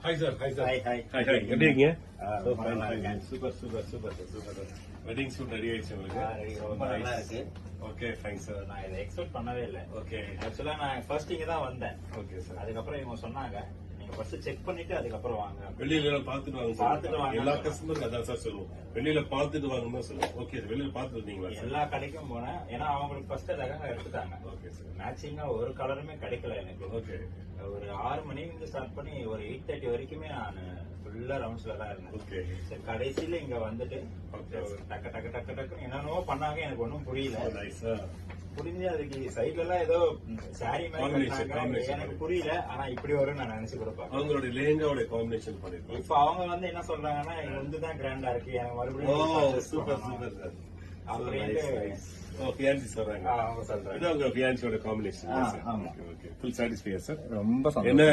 Hi sir. Hi sir. Hi. Hi. எப்படி இருக்கீங்க? நல்லா இருக்கேன். சூப்பர். வெட்டிங் ஷூட் ரெடி ஆயிடுச்சு உங்களுக்கு? ரொம்ப நல்லா இருக்கு. Okay fine sir. நான் இதை எக்ஸ்பெக்ட் பண்ணவே இல்லை. ஓகே. ஆக்சுவலா நான் ஃபர்ஸ்ட் இங்க தான் வந்தேன். Okay sir. அதுக்கப்புறம் இவங்க சொன்னாங்க நீங்க ஃபர்ஸ்ட் செக் பண்ணிட்டு அதுக்கப்புறம் வாங்க. வெளியில பார்த்துட்டு வாங்க. பார்த்துட்டு வாங்க. எல்லா கஸ்டமருக்கு அதான் சார் சொல்லுவோம். வெளியில பார்த்துட்டு வாங்கன்னு சொல்லுவோம். ஓகே வெளியில பார்த்துட்டு வந்தீங்களா? எல்லா கடைக்கும் போனேன். ஏன்னா அவங்களுக்கு ஃபர்ஸ்ட் ரகம் எடுத்துட்டாங்க. Okay sir. மேட்சிங்கா ஒரு கலருமே கிடைக்கல எனக்கு. ஓகே. ஒரு 6 மணிக்கு ஸ்டார்ட் பண்ணி ஒரு 8:30 வரைக்குமே நான் ஃபுல்லா ரவுண்ட்ஸ்ல தான் இருந்தேன். ஓகே. சரி கடைசியில இங்க வந்துட்டு டக்கு என்னென்னவோ பண்ணாங்க, எனக்கு ஒன்றும் புரியல. புரிஞ்சு அதுக்கு சைட்ல எல்லாம் ஏதோ சாரி மாதிரி எனக்கு புரியல. ஆனா இப்படி வரும் நான் நினைச்சு கொடுப்பேன். அவங்களுடைய லேங்காவோட காம்பினேஷன் பண்ணிருக்கோம். இப்ப அவங்க வந்து என்ன சொல்றாங்கன்னா இது வந்து தான் கிராண்டா இருக்கு, எனக்கு மறுபடியும் சூப்பர் சார். அப்படின்ட்டு ஃபியான்சி சொல்றாங்க. அவங்க சொல்றாங்க. இது அவங்க ஃபியான்சியோட காம்பினேஷன். ஆமா. ஓகே. ஃபுல் சாட்டிஸ்ஃபையா சார்? ரொம்ப என்ன